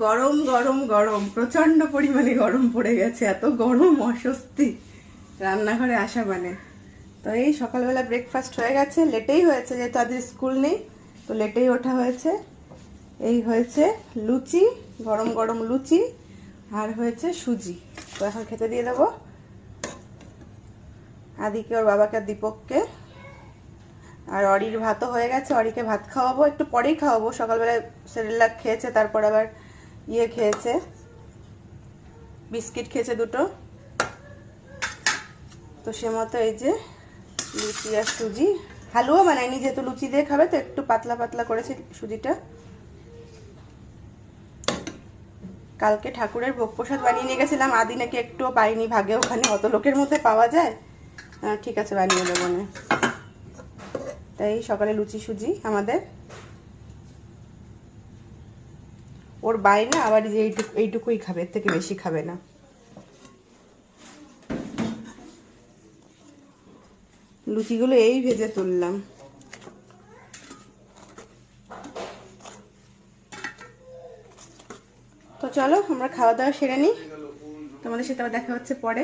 গরম গরম গরম, প্রচন্ড পরিমাণে গরম পড়ে গেছে। এত গরম, অস্বস্তি রান্নাঘরে আসা মানে। তো এই সকালবেলা ব্রেকফাস্ট হয়ে গেছে, লেটেই হয়েছে যেহেতু আজ স্কুল নেই, তো লেটেই ওঠা হয়েছে। এই হয়েছে লুচি, গরম গরম লুচি, আর হয়েছে সুজি। তো এখন খেতে দিয়ে দেবো আদিকে, ওর বাবাকে, আর দীপককে। আর অরির ভাতও হয়ে গেছে, অরিকে ভাত খাওয়াবো, একটু পরেই খাওয়াবো। সকালবেলায় সেরেলাক খেয়েছে, তারপর আবার খেয়েছে, বিস্কিট খেয়েছে দুটো। তো সে মতো এই যে লুচি আর সুজি, হালুয়া বানাইনি যেহেতু লুচি দিয়ে খাবে, তো একটু পাতলা পাতলা করেছি সুজিটা। কালকে ঠাকুরের ভোগ প্রসাদ বানিয়ে নিয়ে গেছিলাম, আদি নাকি একটুও পাইনি ভাগে, ওখানে অত লোকের মধ্যে পাওয়া যায়। ঠিক আছে, বানিয়ে দেবো না। তাই সকালে লুচি সুজি আমাদের। ওর বাইরে আবার যে এইটুকুই খাবে, এর থেকে বেশি খাবে না। লুচিগুলো এই ভেজে তুললাম। তো চলো আমরা খাওয়া দাওয়া সেরে নিই, তোমাদের সাথে আবার দেখা হচ্ছে পরে।